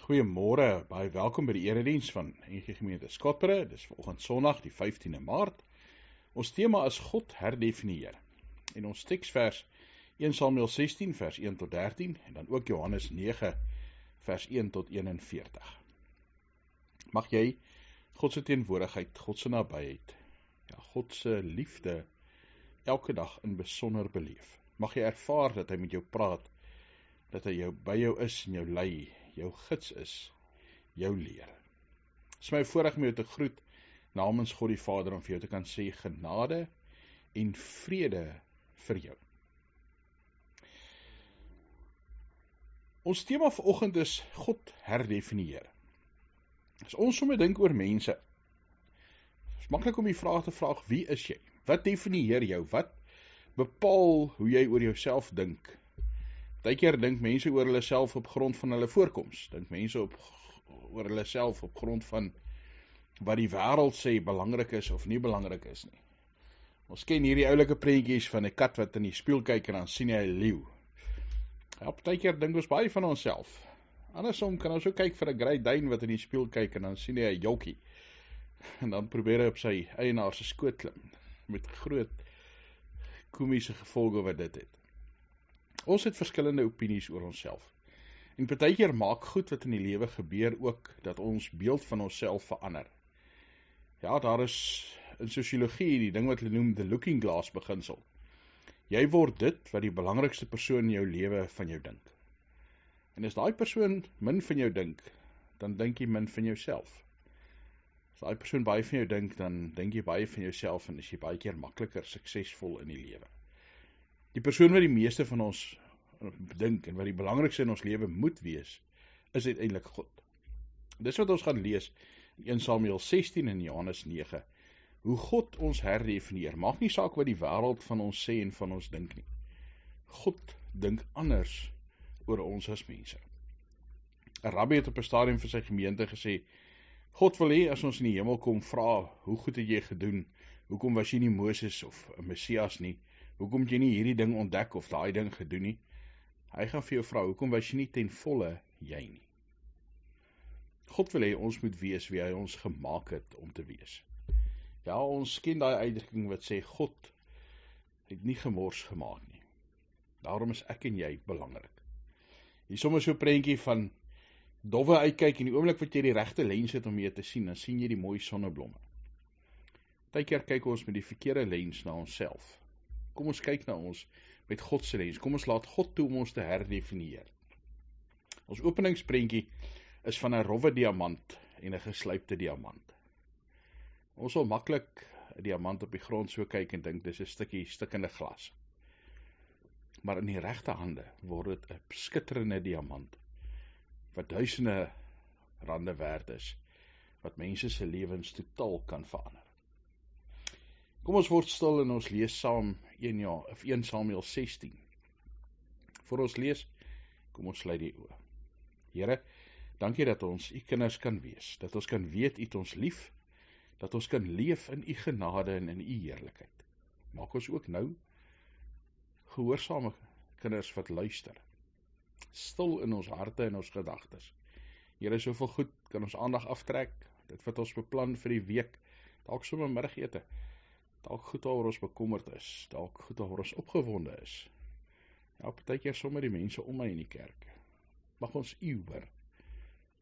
Goeiemôre, baie welkom by die erediens van NG Gemeente Skottere. Dis vanoggend Sondag, die 15de Maart. Ons tema is God herdefinieer. En ons teksvers 1 Samuel 16 vers 1 tot 13 en dan ook Johannes 9 vers 1 tot 41. Mag jy God se teenwoordigheid, God se nabyheid, God se liefde elke dag in besonder beleef. Mag jy ervaar dat hy met jou praat, dat hy by jou is en jou lei, jou gids is, jou leer. Het is my voorreg om jou te groet namens God die Vader om vir jou te kan sê genade en vrede vir jou. Ons tema vanoggend is God herdefinieer. As ons sommer dink oor mense, is maklik om die vraag te vraag, wie is jy? Wat definieer jou? Wat bepaal hoe jy oor jouself dink? Partykeer dink mense oor hulle self op grond van hulle voorkoms. Dink mense oor hulle self op grond van wat die wêreld sê belangrik is of nie belangrik is nie. Ons ken hierdie oulike prentjies van 'n kat wat in die spieël kyk en dan sien hy 'n leeu. Ja, partykeer dink ons baie van onsself. Andersom kan ons ook kyk vir 'n Great Dane wat in die spieël kyk en dan sien hy 'n jokkie. En dan probeer hy op sy eienaar se skoot klim met groot komiese gevolge wat dit het. Ons het verskillende opinies oor onsself. En partykeer maak goed wat in die lewe gebeur ook dat ons beeld van onsself verander. Ja, daar is in sosiologie die ding wat hulle noem the looking glass beginsel. Jy word dit wat die belangrikste persoon in jou lewe van jou dink. En as daai persoon min van jou dink, dan dink jy min van jouself. As daai persoon baie van jou dink, dan dink jy baie van jouself en is jy baie keer makliker suksesvol in die lewe. Die persoon wat die meeste van ons dink en wat die belangrikste in ons lewe moet wees, is uiteindelik God. Dis wat ons gaan lees in 1 Samuel 16 en Johannes 9. Hoe God ons herdefinieer. Maak nie saak wat die wêreld van ons sê en van ons dink nie. God dink anders oor ons as mense. 'n Rabbi het op 'n stadium vir sy gemeente gesê, God wil hê as ons in die hemel kom vra, hoe goed het jy gedoen? Hoekom was jy nie Moses of 'n Messias nie? Hoekom het jy nie hierdie ding ontdek of daai ding gedoen nie? Hy gaan vir jou vra, hoekom was jy nie ten volle jy nie? God wil hê ons moet wees wie hy ons gemaak het om te wees. Ja, ons ken daai uitdrukking wat sê, God het nie gemors gemaak nie. Daarom is ek en jy belangrik. Hier is sommer so 'n prentjie van dowwe uitkyk en die oomblik wat jy die regte lens het om mee te sien, dan sien jy die mooi sonneblomme. Partykeer kyk ons met die verkeerde lens na onsself. Kom ons kyk na ons met God se lens. Kom ons laat God toe om ons te herdefinieer. Ons openingsprentjie is van 'n rowwe diamant en 'n geslypte diamant. Ons sal maklik 'n diamant op die grond so kyk en dink dis 'n stukkie stikkende glas. Maar in die regte hande word dit 'n skitterende diamant wat duisende rande werd is, wat mense se lewens totaal kan verander. Kom ons word stil en ons lees saam 1 Samuel 16. Voor ons lees, kom ons sluit die oë. Here, dankie dat ons u kinders kan wees, dat ons kan weet u het ons lief, dat ons kan leef in u genade en in u heerlikheid. Maak ons ook nou gehoorsame kinders wat luister, stil in ons harte en ons gedagtes. Here, soveel goed kan ons aandag aftrek, dit wat ons beplan vir die week, dalk sommer middagete, dalk goed waaroor ons bekommerd is, dalk goed waaroor ons opgewonde is. Ja, partykeer sommer die mense om my in die kerk. Mag ons u hoor,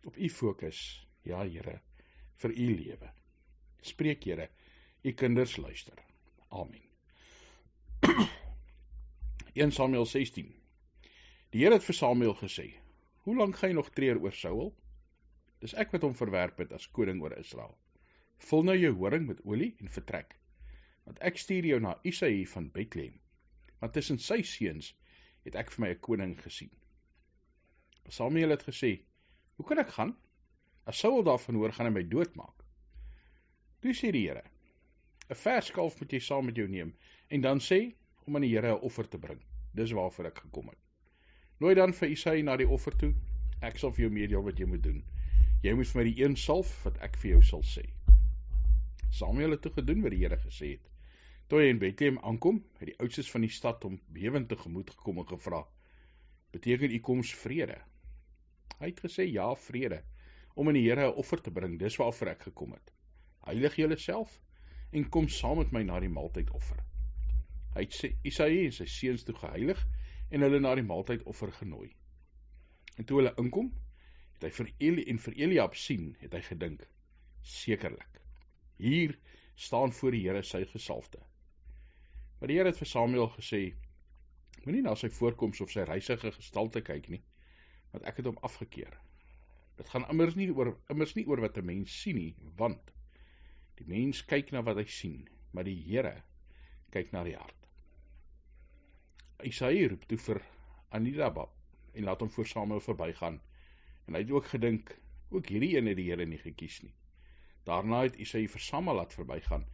op u fokus, ja Here, vir u lewe. Spreek Here, u kinders luister. Amen. 1 Samuel 16. Die Here het vir Samuel gesê, hoe lank gaan jy nog treur oor Saul? Dis ek wat hom verwerp het as koning oor Israel. Vul nou jou horing met olie en vertrek, want ek stuur jou na Isaï van Bethlehem, want tussen sy seuns het ek vir my 'n koning gesien. Samuel het gesê, hoe kan ek gaan? As Saul daarvan hoor, gaan hy my doodmaak. Toe sê die Here, 'n vers kalf moet jy saam met jou neem, en dan sê, om aan die Here 'n offer te bring. Dis waarvoor ek gekom het. Nooi dan vir Isaï na die offer toe, ek sal vir jou meedeel wat jy moet doen. Jy moet vir my die een salf, wat ek vir jou sal sê. Samuel het toe gedoen wat die Here gesê het. Toe hy in Bethlehem aankom, het die oudstes van die stad hom bewend tegemoet gekom en gevra, beteken u koms vrede? Hy het gesê, ja, vrede, om in die Here 'n offer te bring, dis waarvoor ek gekom het. Heilig julle self, en kom saam met my na die maaltydoffer. Hy het Isaïe en sy seuns toe geheilig, en hulle na die maaltydoffer genooi. En toe hulle inkom, het hy vir Eliab sien, het hy gedink, sekerlik, hier staan voor die Here sy gesalfde. Maar die Here het vir Samuel gesê, moenie na sy voorkoms of sy reisige gestalte kyk nie, want ek het hom afgekeer. Dit gaan immers nie oor wat 'n mens sien nie, want die mens kyk na wat hy sien, maar die Here kyk na die hart. Isaïe roep toe vir Aminadab en laat hom voor Samuel verbygaan, en hy het ook gedink, ook hierdie een het die Here nie gekies nie. Daarna het Isaïe vir Samuel laat verbygaan,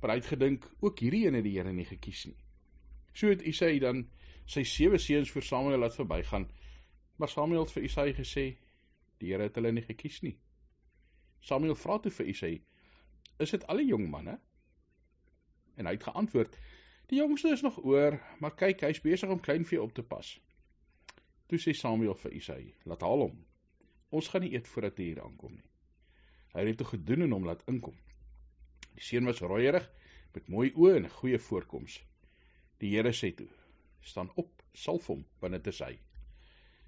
maar hy het gedink, ook hierdie een het die Here nie gekies nie. So het Isaïe dan sy 7 seuns voor Samuel laat verbygaan, maar Samuel het vir Isaïe gesê, die Here het hulle nie gekies nie. Samuel vra toe vir Isaïe, is dit alle jong manne? En hy het geantwoord, die jongste is nog oor, maar kyk, hy is besig om kleinvee op te pas. Toe sê Samuel vir Isaïe, laat haal hom, ons gaan nie eet voordat hy hier aankom nie. Hy het dit toe gedoen en hom laat inkom. Die seun was rooierig, met mooi oë en 'n goeie voorkoms. Die Here sê toe, staan op, salf hom, want dit is hy.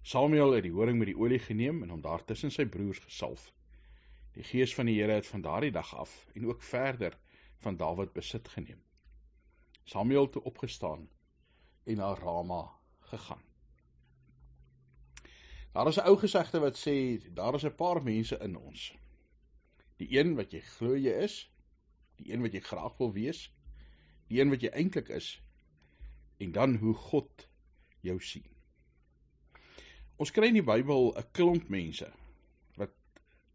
Samuel het die horing met die olie geneem en hom daar tussen sy broers gesalf. Die gees van die Here het van daardie dag af en ook verder van Dawid besit geneem. Samuel het toe opgestaan en na Rama gegaan. Daar is 'n ou gesegde wat sê, daar is 'n paar mense in ons. Die een wat jy glo jy is, die een wat jy graag wil wees, die een wat jy eintlik is, en dan hoe God jou sien. Ons kry in die Bybel 'n klomp mense, wat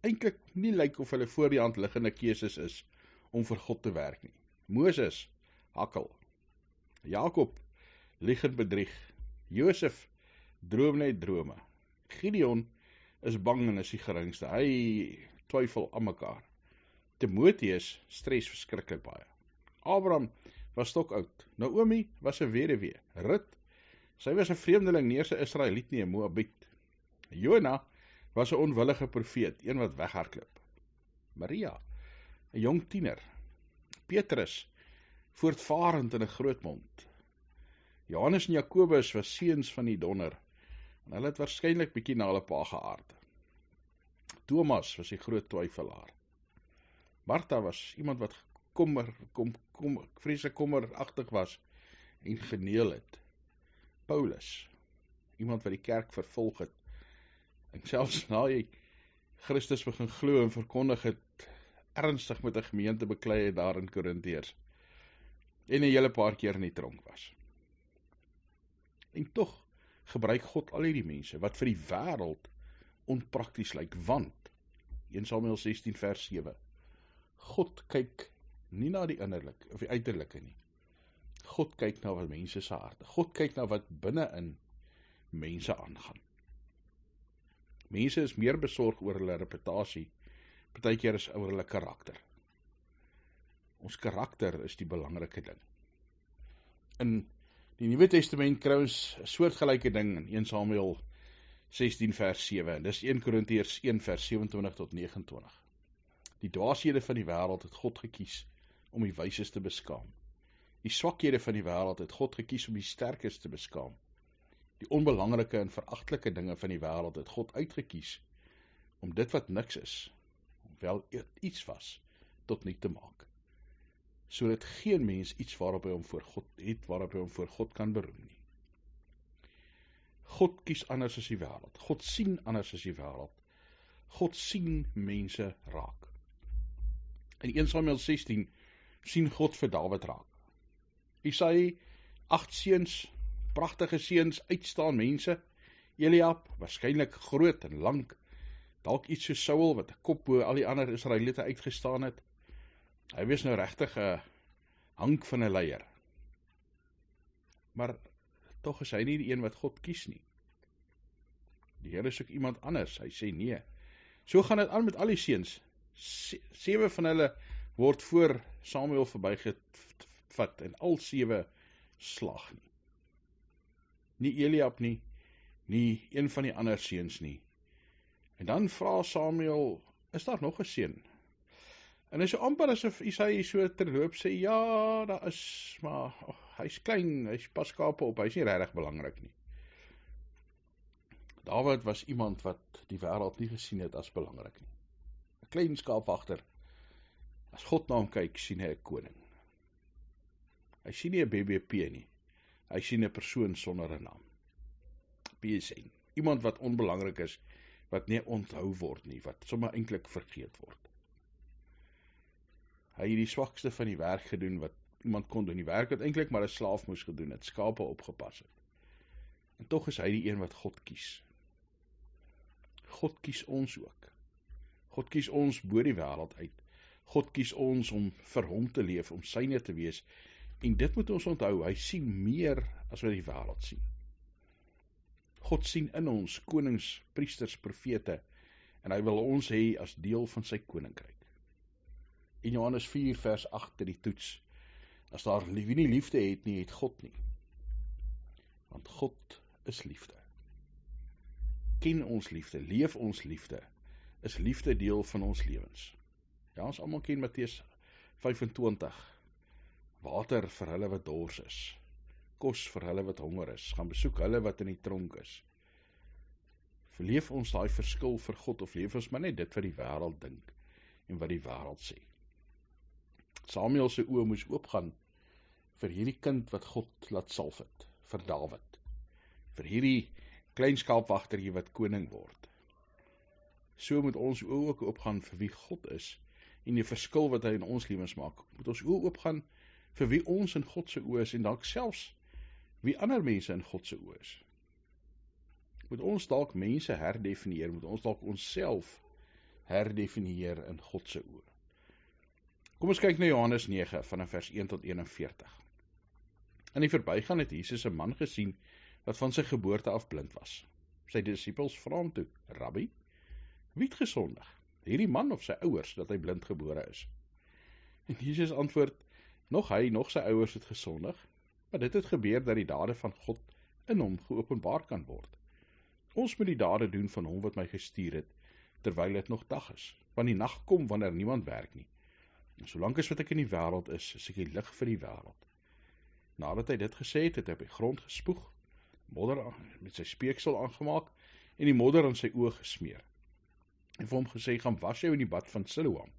eintlik nie lyk of hulle voor die hand liggende keuses is, om vir God te werk nie. Moses, hakkel. Jakob, lieg en bedrieg. Josef, droom net drome. Gideon is bang en is die geringste. Hy twyfel aan mekaar. Timoteus stres verskriklik baie. Abraham was stokoud. Naomi was 'n weduwee. Rut, sy was 'n vreemdeling, nie 'n Israeliet nie, 'n Moabiet. Jona was 'n onwillige profeet, een wat weghardloop. Maria, 'n jong tiener. Petrus, voortvarend in 'n groot mond. Johannes en Jakobus was seuns van die donder, en hulle het waarskynlik bietjie na hulle pa geaard. Thomas was die groot twyfelaar. Martha was iemand wat vreeslik kommeragtig was en geneel het. Paulus, iemand wat die kerk vervolg het, en selfs na hy Christus begin glo en verkondig het, ernstig met 'n gemeente beklei het daar in Korintiërs, en 'n hele paar keer in die tronk was. En tog gebruik God al hierdie mense, wat vir die wêreld onprakties lyk, want 1 Samuel 16 vers 7, God kyk nie na die innerlike of die uiterlike nie. God kyk na wat mense se harte. God kyk na wat binne-in mense aangaan. Mense is meer besorg oor hulle reputasie, partykeer is oor hulle karakter. Ons karakter is die belangrike ding. In die Nuwe Testament kry ons 'n soortgelyke ding in 1 Samuel 16 vers 7, en dis 1 Korintiërs 1 vers 27 tot 29. Die dwaashede van die wêreld het God gekies om die wyses te beskaam. Die swakhede van die wêreld het God gekies om die sterkes te beskaam. Die onbelangrike en veragtelike dinge van die wêreld het God uitgekies om dit wat niks is, wel iets was, tot niet te maak. Sodat geen mens iets waarop hy hom voor God het, waarop hy hom voor God kan beroem nie. God kies anders as die wêreld. God sien anders as die wêreld. God sien mense raak. In 1 Samuel 16 sien God vir Dawid raak. Isaïe, 8 seuns, pragtige seuns, uitstaan mense. Eliab, waarskynlik groot en lank, dalk iets soos Saul, wat 'n kop bo al die ander Israeliete uitgestaan het. Hy was nou regtig 'n hank van 'n leier. Maar tog is hy nie die een wat God kies nie. Die Here soek iemand anders. Hy sê nee. So gaan dit aan met al die seuns. 7 van hulle word voor Samuel verbygevat en al 7 slag nie. Nie Eliab nie, nie een van die ander seuns nie. En dan vra Samuel, is daar nog 'n seun? En is so amper asof Isaïe so terloop sê, ja, daar is, maar hy's klein, hy's pas skape op, hy's nie regtig belangrik nie. Dawid was iemand wat die wêreld nie gesien het as belangrik nie. 'n Klein skaapwagter. As God na hom kyk, sien hy 'n koning. Hy sien nie 'n BBP nie. Hy sien 'n persoon sonder 'n naam. PSN. Iemand wat onbelangrik is, wat nie onthou word nie, wat sommer eintlik vergeet word. Hy het die swakste van die werk gedoen wat iemand kon doen. Die werk wat eintlik maar 'n slaaf moes gedoen het, skape opgepas het. En tog is hy die een wat God kies. God kies ons ook. God kies ons bo die wêreld uit. God kies ons om vir hom te leef, om syne te wees. En dit moet ons onthou, hy sien meer as wat die wêreld sien. God sien in ons konings, priesters, profete, en hy wil ons hê as deel van sy koninkryk. In Johannes 4 vers 8 die toets, as daar wie nie liefde het nie, het God nie. Want God is liefde. Ken ons liefde, leef ons liefde, is liefde deel van ons lewens. Ja, ons almal ken Matteus 25, water vir hulle wat dors is, kos vir hulle wat honger is, gaan besoek hulle wat in die tronk is. Leef ons daai verskil vir God, of leef ons maar net dit wat die wêreld dink, en wat die wêreld sê. Samuel se oë moes oopgaan vir hierdie kind wat God laat salf het, vir Dawid, vir hierdie klein skaapwagtertjie wat koning word. So moet ons oë ook oopgaan vir wie God is, en die verskil wat hy in ons lewens maak. Moet ons oë oopgaan vir wie ons in God se oë is, en dalk selfs wie ander mense in God se oë is. Moet ons dalk mense herdefinieer, moet ons dalk onsself herdefinieer in God se oë. Kom ons kyk na Johannes 9 vanaf vers 1 tot 41. In die verbygaan het Jesus 'n man gesien wat van sy geboorte af blind was. Sy disippels vra hom toe, Rabbi, wie het gesondig? Hierdie man of sy ouers dat hy blind gebore is? En Jesus antwoord, nog hy, nog sy ouers het gesondig, maar dit het gebeur dat die dade van God in hom geopenbaar kan word. Ons moet die dade doen van hom wat my gestuur het, terwyl dit nog dag is, want die nag kom wanneer niemand werk nie. En solank as wat ek in die wêreld is ek die lig vir die wêreld. Nadat hy dit gesê het, het hy op die grond gespoeg, modder met sy speeksel aangemaak, en die modder aan sy oë gesmeer. En vir hom gesê, gaan was jou in die bad van Siloam.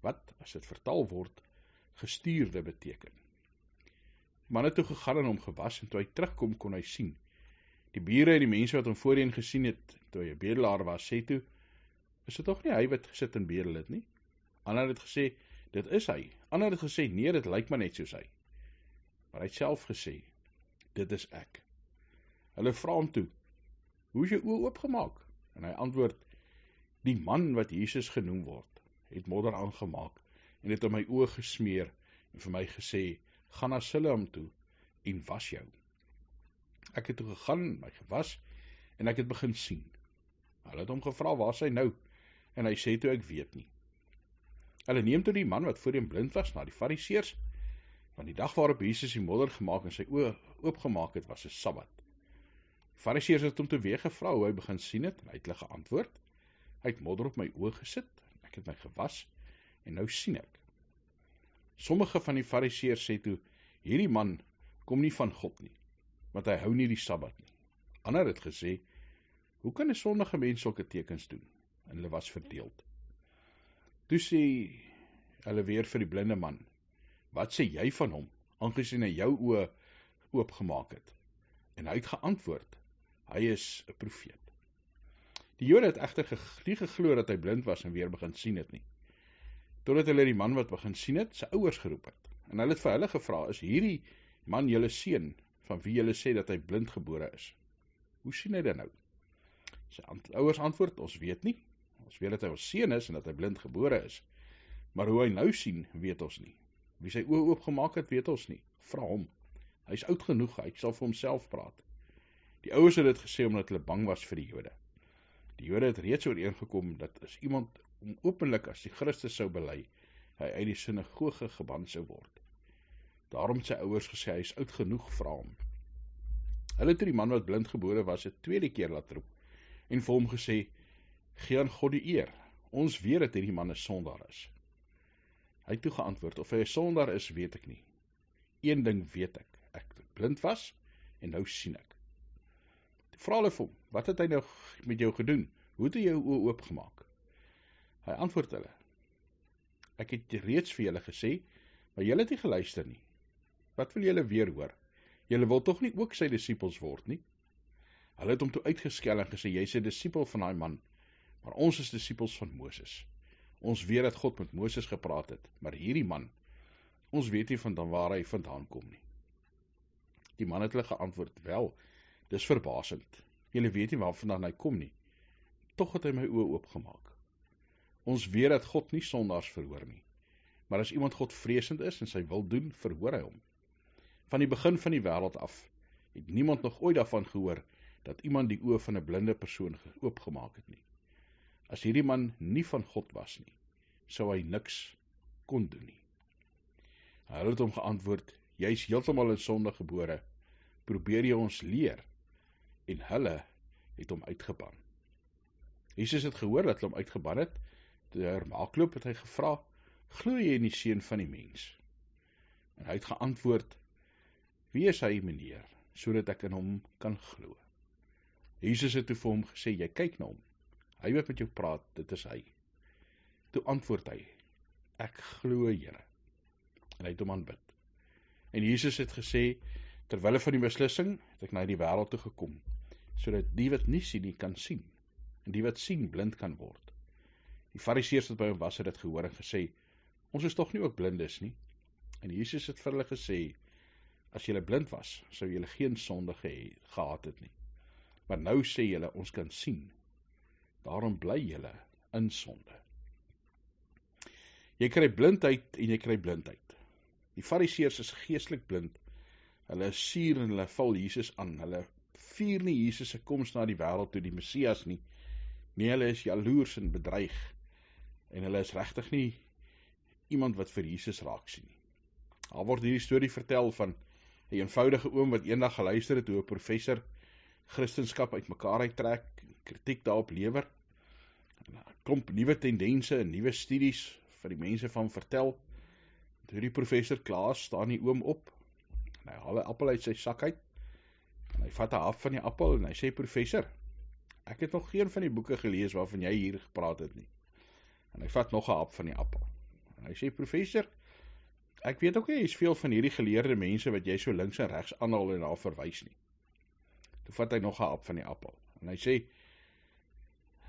Wat, as dit vertaal word, gestuurde beteken. Die man het toe gegaan en hom gewas, en toe hy terugkom, kon hy sien. Die bure en die mense wat hom voorheen gesien het, toe hy 'n bedelaar was, sê toe, is dit tog nie hy wat gesit en bedel het nie? Ander het gesê, dit is hy. Ander het gesê, nee, dit lyk maar net soos hy. Maar hy het self gesê, dit is ek. Hulle vra hom toe, hoe is jou oë oopgemaak? En hy antwoord, die man wat Jesus genoem word, het modder aangemaak, en het op my oë gesmeer, en vir my gesê, gaan na Siloam toe, en was jou. Ek het toe gegaan, my gewas, en ek het begin sien. Hulle het hom gevra, waar is hy nou? En hy sê toe, ek weet nie. Hulle neem toe die man wat voorheen blind was, na die Fariseërs, want die dag waarop Jesus die modder gemaak en sy oë oopgemaak het, was 'n Sabbat. Die Fariseërs het hom toe weer gevra hoe hy begin sien het, en hy het hulle geantwoord, hy het modder op my oë gesit, ek het my gewas, en nou sien ek. Sommige van die Fariseërs sê toe, hierdie man kom nie van God nie, want hy hou nie die Sabbat nie. Ander het gesê, hoe kan 'n sondige mens sulke tekens doen? En hulle was verdeeld. Toe sê hulle weer vir die blinde man, wat sê jy van hom, aangesien hy jou oë oopgemaak het? En hy het geantwoord, hy is 'n profeet. Die Jode het egter nie geglo dat hy blind was en weer begin sien het nie. Totdat hulle die man wat begin sien het, sy ouers geroep het. En hulle het vir hulle gevra, is hierdie man julle seun, van wie julle sê dat hy blind gebore is? Hoe sien hy dit nou? Sy ouers antwoord, ons weet nie. Ons weet dat hy ons seun is en dat hy blind gebore is. Maar hoe hy nou sien, weet ons nie. Wie sy oë oopgemaak het, weet ons nie. Vra hom. Hy is oud genoeg, hy sal vir homself praat. Die ouers het dit gesê omdat hulle bang was vir die Jode. Die Jode het reeds ooreengekom dat as iemand openlik as die Christus sou bely, hy uit die sinagoge geban sou word. Daarom het sy ouers gesê, hy is oud genoeg, vra hom. Hulle het die man wat blind gebore was, 'n tweede keer laat roep, en vir hom gesê, gee aan God die eer. Ons weet dat hierdie man 'n sondaar is. Hy het toe geantwoord, of hy 'n sondaar is, weet ek nie. Een ding weet ek blind was, en nou sien ek. Vra hulle vir hom, wat het hy nou met jou gedoen? Hoe het hy jou oë oopgemaak? Hy antwoord hulle, ek het reeds vir julle gesê, maar julle het nie geluister nie. Wat wil julle weer hoor? Julle wil tog nie ook sy disippels word nie? Hulle het hom toe uitgeskel en gesê, jy's 'n disipel van daai man, maar ons is disippels van Moses. Ons weet dat God met Moses gepraat het, maar hierdie man, ons weet nie van waar hy vandaan kom nie. Die man het hulle geantwoord, wel, dis verbasend. Julle weet nie waarvandaan hy kom nie. Tog het hy my oë oopgemaak. Ons weet dat God nie sondaars verhoor nie, maar as iemand Godvreesend is en sy wil doen, verhoor hy hom. Van die begin van die wêreld af, het niemand nog ooit daarvan gehoor, dat iemand die oë van 'n blinde persoon oopgemaak het nie. As hierdie man nie van God was nie, sou hy niks kon doen nie. Hulle het hom geantwoord, jy is heeltemal in sonde gebore, probeer jy ons leer, en hulle het hom uitgeban. Jesus het gehoor dat hulle hom uitgeban het, deur maakloop het hy gevra, glo jy in die Seun van die mens? En hy het geantwoord, wie is hy, meneer, sodat ek in hom kan glo? Jesus het toe vir hom gesê, jy kyk na hom, hy wat met jou praat, dit is hy. Toe antwoord hy, ek glo, Here, en hy het hom aanbid. En Jesus het gesê, terwille van die beslissing, het ek na die wêreld toe gekom, sodat die wat nie sien nie kan sien, en die wat sien blind kan word. Die Fariseërs wat by hom was, het dit gehoor en gesê, ons is tog nie ook blindes nie. En Jesus het vir hulle gesê, as julle blind was, sou julle geen sonde gehad het nie. Maar nou sê julle, ons kan sien, daarom bly julle in sonde. Jy kry blindheid en jy kry blindheid. Die Fariseërs is geestelik blind, hulle is suur en hulle val Jesus aan, hulle vier nie Jesus se koms na die wêreld toe, die Messias nie, nee, hulle is jaloers en bedreig, en hulle is regtig nie iemand wat vir Jesus raak sien nie. Daar word hierdie storie vertel van 'n eenvoudige oom wat eendag geluister het hoe 'n professor Christendom uitmekaar uittrek, kritiek daarop lewer, 'n klomp nuwe tendense en nuwe studies vir die mense van vertel. Toe die professor klaar, staan die oom op, en hy haal 'n appel uit sy sak uit, en hy vat 'n hap van die appel, en hy sê, professor, ek het nog geen van die boeke gelees waarvan jy hier gepraat het nie. En hy vat nog 'n hap van die appel. En hy sê, professor, ek weet ook nie, jy is veel van hierdie geleerde mense wat jy so links en regs aanhaal en daar verwys nie. Toe vat hy nog 'n hap van die appel. En hy sê,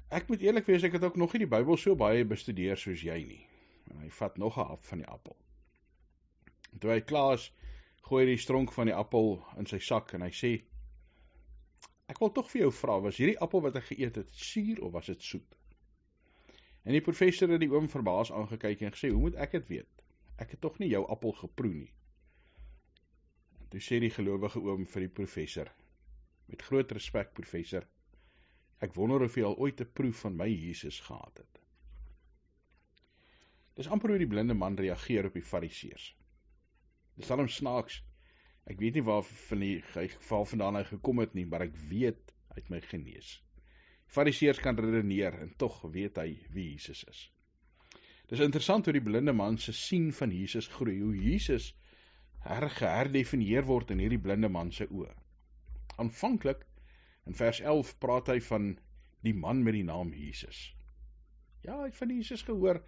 ek moet eerlik wees, ek het ook nog nie die Bybel so baie bestudeer soos jy nie. En hy vat nog 'n hap van die appel. En toe hy klaar is, gooi hy die stronk van die appel in sy sak en hy sê, ek wil tog vir jou vra, was hierdie appel wat ek geëet het, suur of was dit soet? En die professor het die oom verbaas aangekyk en gesê, hoe moet ek dit weet? Ek het tog nie jou appel geproe nie. En toe sê die gelowige oom vir die professor, met groot respek, professor, ek wonder of jy al ooit 'n proe van my Jesus gehad het. Dis amper hoe die blinde man reageer op die Fariseërs. Dis daarom snaaks, ek weet nie waar van die geval vandaan hy gekom het nie, maar ek weet, hy het my genees. Fariseërs kan redeneer, en tog weet hy wie Jesus is. Dis interessant hoe die blinde man se sien van Jesus groei, hoe Jesus herdefinieer word in hierdie blinde man se oë. Aanvanklik, in vers 11, praat hy van die man met die naam Jesus. Ja, hy het van Jesus gehoor,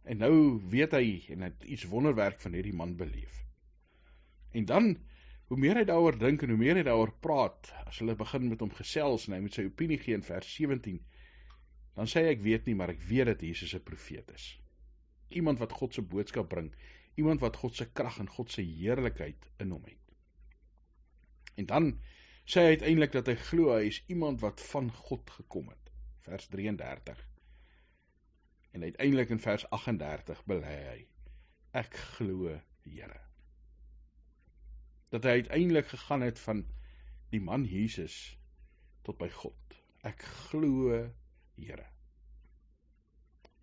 en nou weet hy, en het iets wonderwerk van hierdie man beleef. En dan, hoe meer hy daaroor dink, en hoe meer hy daaroor praat, as hulle begin met hom gesels, en hy moet sy opinie gee in vers 17, dan sê hy, ek weet nie, maar ek weet dat Jesus 'n profeet is. Iemand wat God se boodskap bring, iemand wat God se krag en God se heerlikheid in hom het. En dan sê hy uiteindelik dat hy glo hy is iemand wat van God gekom het, vers 33. En uiteindelik in vers 38 bely hy, ek glo, Here. Dat hy uiteindelik gegaan het van die man Jesus tot by God. Ek glo, Here.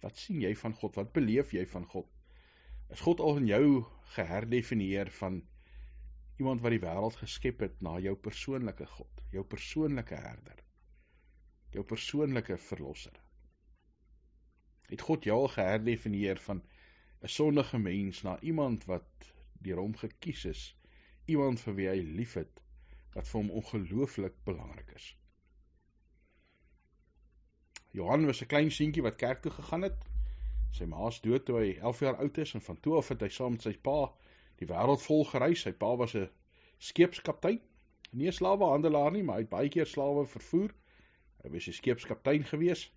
Wat sien jy van God? Wat beleef jy van God? Is God al in jou geherdefinieer van iemand wat die wêreld geskep het na jou persoonlike God, jou persoonlike herder, jou persoonlike verlosser? Het God jou al geherdefinieer van 'n sondige mens na iemand wat deur hom gekies is, iemand vir wie hy liefhet, wat vir hom ongelooflik belangrik is. Johan was 'n klein seentjie wat kerk toe gegaan het. Sy ma is dood toe hy 11 jaar oud is, en van toe af het hy saam met sy pa die wêreld vol gereis. Sy pa was 'n skeepskaptein, nie 'n slawehandelaar nie, maar hy het baie keer slawe vervoer. Hy was 'n skeepskaptein gewees.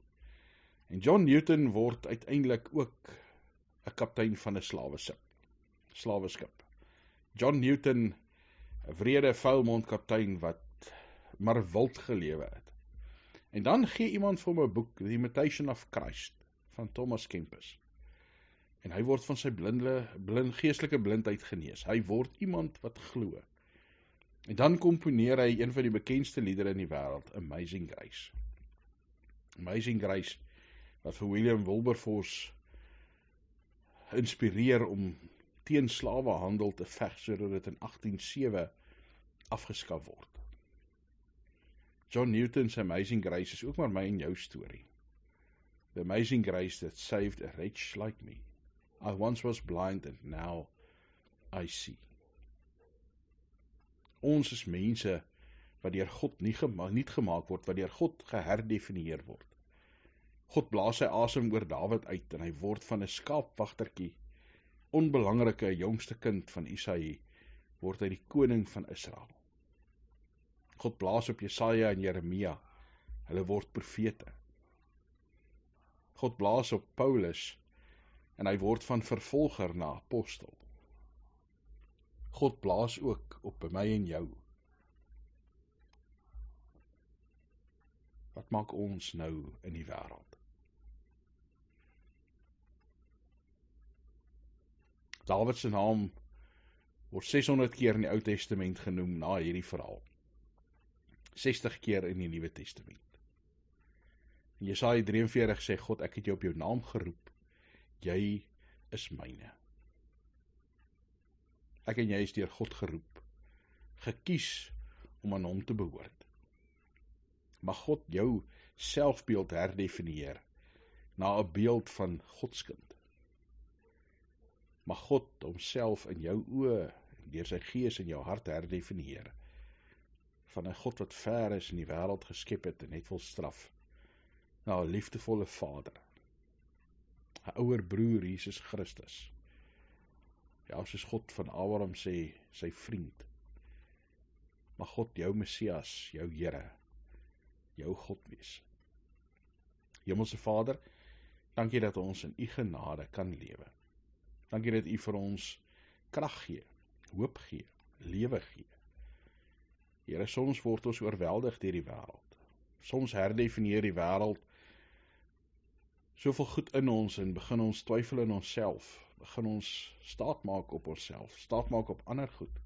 En John Newton word uiteindelik ook 'n kaptein van 'n slaweskip. John Newton, 'n wrede, vuilmond kaptein wat maar wild gelewe het. En dan gee iemand vir hom 'n boek, The Imitation of Christ, van Thomas Kempis. En hy word van sy geestelike blindheid genees. Hy word iemand wat glo. En dan komponeer hy een van die bekendste liedere in die wêreld, Amazing Grace. Amazing Grace, wat vir William Wilberforce inspireer om teen slawehandel te veg, sodat dit in 1807 afgeskaf word. John Newton's Amazing Grace is ook maar my en jou storie. The amazing grace that saved a wretch like me. I once was blind and now I see. Ons is mense wat deur God nie gemaak word, wat deur God geherdefinieer word. God blaas sy asem oor Dawid uit en hy word van 'n skaapwagtertjie, onbelangrike jongste kind van Isaïe, word hy die koning van Israel. God blaas op Jesaja en Jeremia, hulle word profete. God blaas op Paulus en hy word van vervolger na apostel. God blaas ook op my en jou. Wat maak ons nou in die wêreld? Dawid se naam word 600 keer in die Ou Testament genoem na hierdie verhaal. 60 keer in die Nuwe Testament. En Jesaja 43 sê, God, ek het jou op jou naam geroep, jy is myne. Ek en jy is deur God geroep, gekies om aan hom te behoort. Mag God jou selfbeeld herdefinieer na 'n beeld van Godskind. Mag God homself in jou oë, deur sy gees in jou hart herdefinieer, van 'n God wat ver is in die wêreld geskep het en net wil straf, na 'n liefdevolle Vader, 'n ouer broer Jesus Christus, ja, soos God van Abraham sê, sy vriend. Mag God jou Messias, jou Here, jou God wees. Hemelse Vader, dankie dat ons in u genade kan lewe. Dankie dat u vir ons krag gee, hoop gee, lewe gee. Here, soms word ons oorweldig deur die wêreld. Soms herdefinieer die wêreld soveel goed in ons en begin ons twyfel in onsself, begin ons staat maak op onsself, staat maak op ander goed,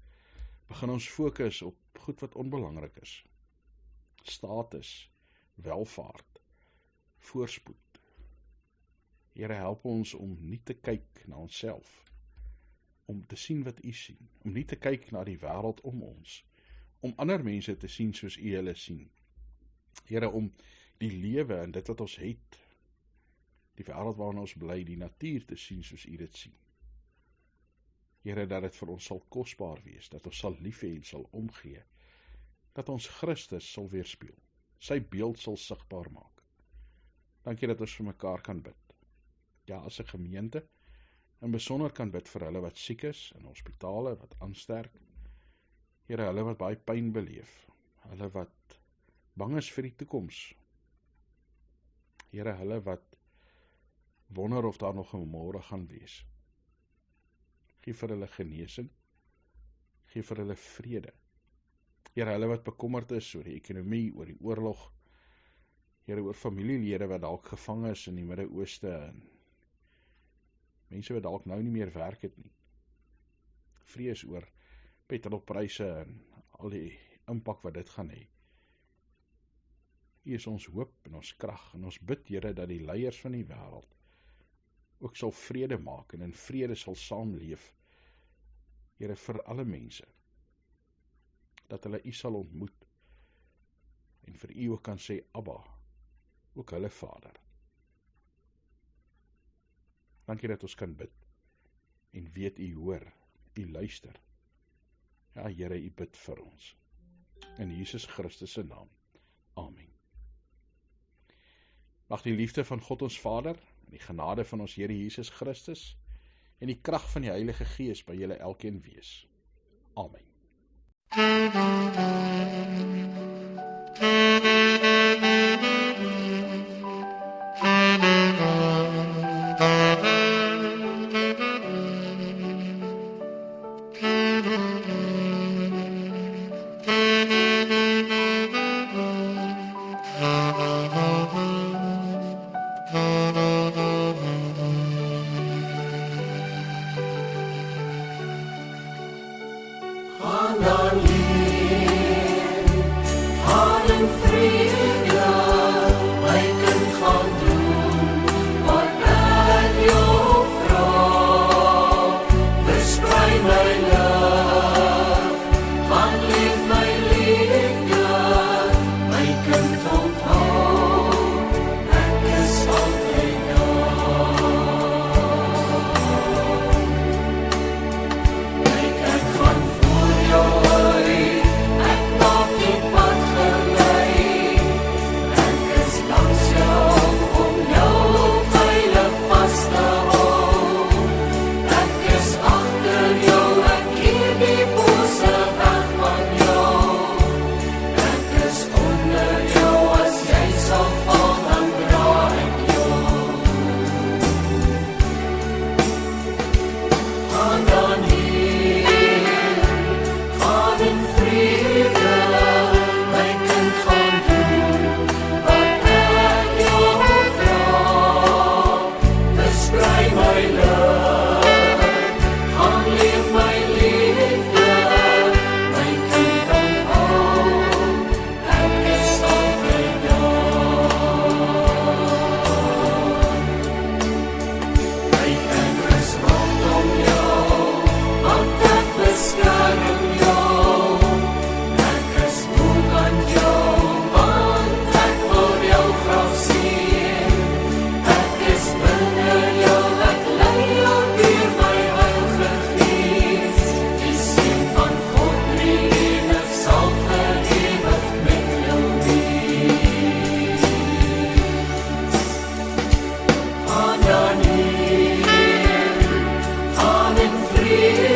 begin ons fokus op goed wat onbelangrik is, status, welvaart, voorspoed. Here, help ons om nie te kyk na onsself, om te sien wat u sien, om nie te kyk na die wêreld om ons, om ander mense te sien soos u hulle sien. Here, om die lewe en dit wat ons het, die wêreld waarin ons bly, die natuur te sien soos u dit sien. Here, dat dit vir ons sal kosbaar wees, dat ons sal lief hê en sal omgee, dat ons Christus sal weerspieël, sy beeld sal sigbaar maak. Dankie dat ons vir mekaar kan bid. Ja, as 'n gemeente, en besonder kan bid vir hulle wat siek is, in hospitale, wat aansterk. Here, hulle wat baie pyn beleef, hulle wat bang is vir die toekoms. Here, hulle wat wonder of daar nog 'n môre gaan wees. Gee vir hulle genesing, gee vir hulle vrede. Here, hulle wat bekommerd is oor die ekonomie, oor die oorlog, Here, oor familielede wat dalk gevang is in die Midde-Ooste, en mense wat dalk nou nie meer werk het nie. Vrees oor petrolpryse en al die impak wat dit gaan hê. U is ons hoop en ons krag, en ons bid, Here, dat die leiers van die wêreld ook sal vrede maak en in vrede sal saamleef, Here, vir alle mense, dat hulle u sal ontmoet en vir u ook kan sê, Abba, ook hulle Vader. Dankie dat ons kan bid en weet U hoor, U luister. Ja, Here, U bid vir ons. In Jesus Christus se naam. Amen. Mag die liefde van God ons Vader, en die genade van ons Here Jesus Christus, en die krag van die Heilige Gees by julle elkeen wees. Amen. Free.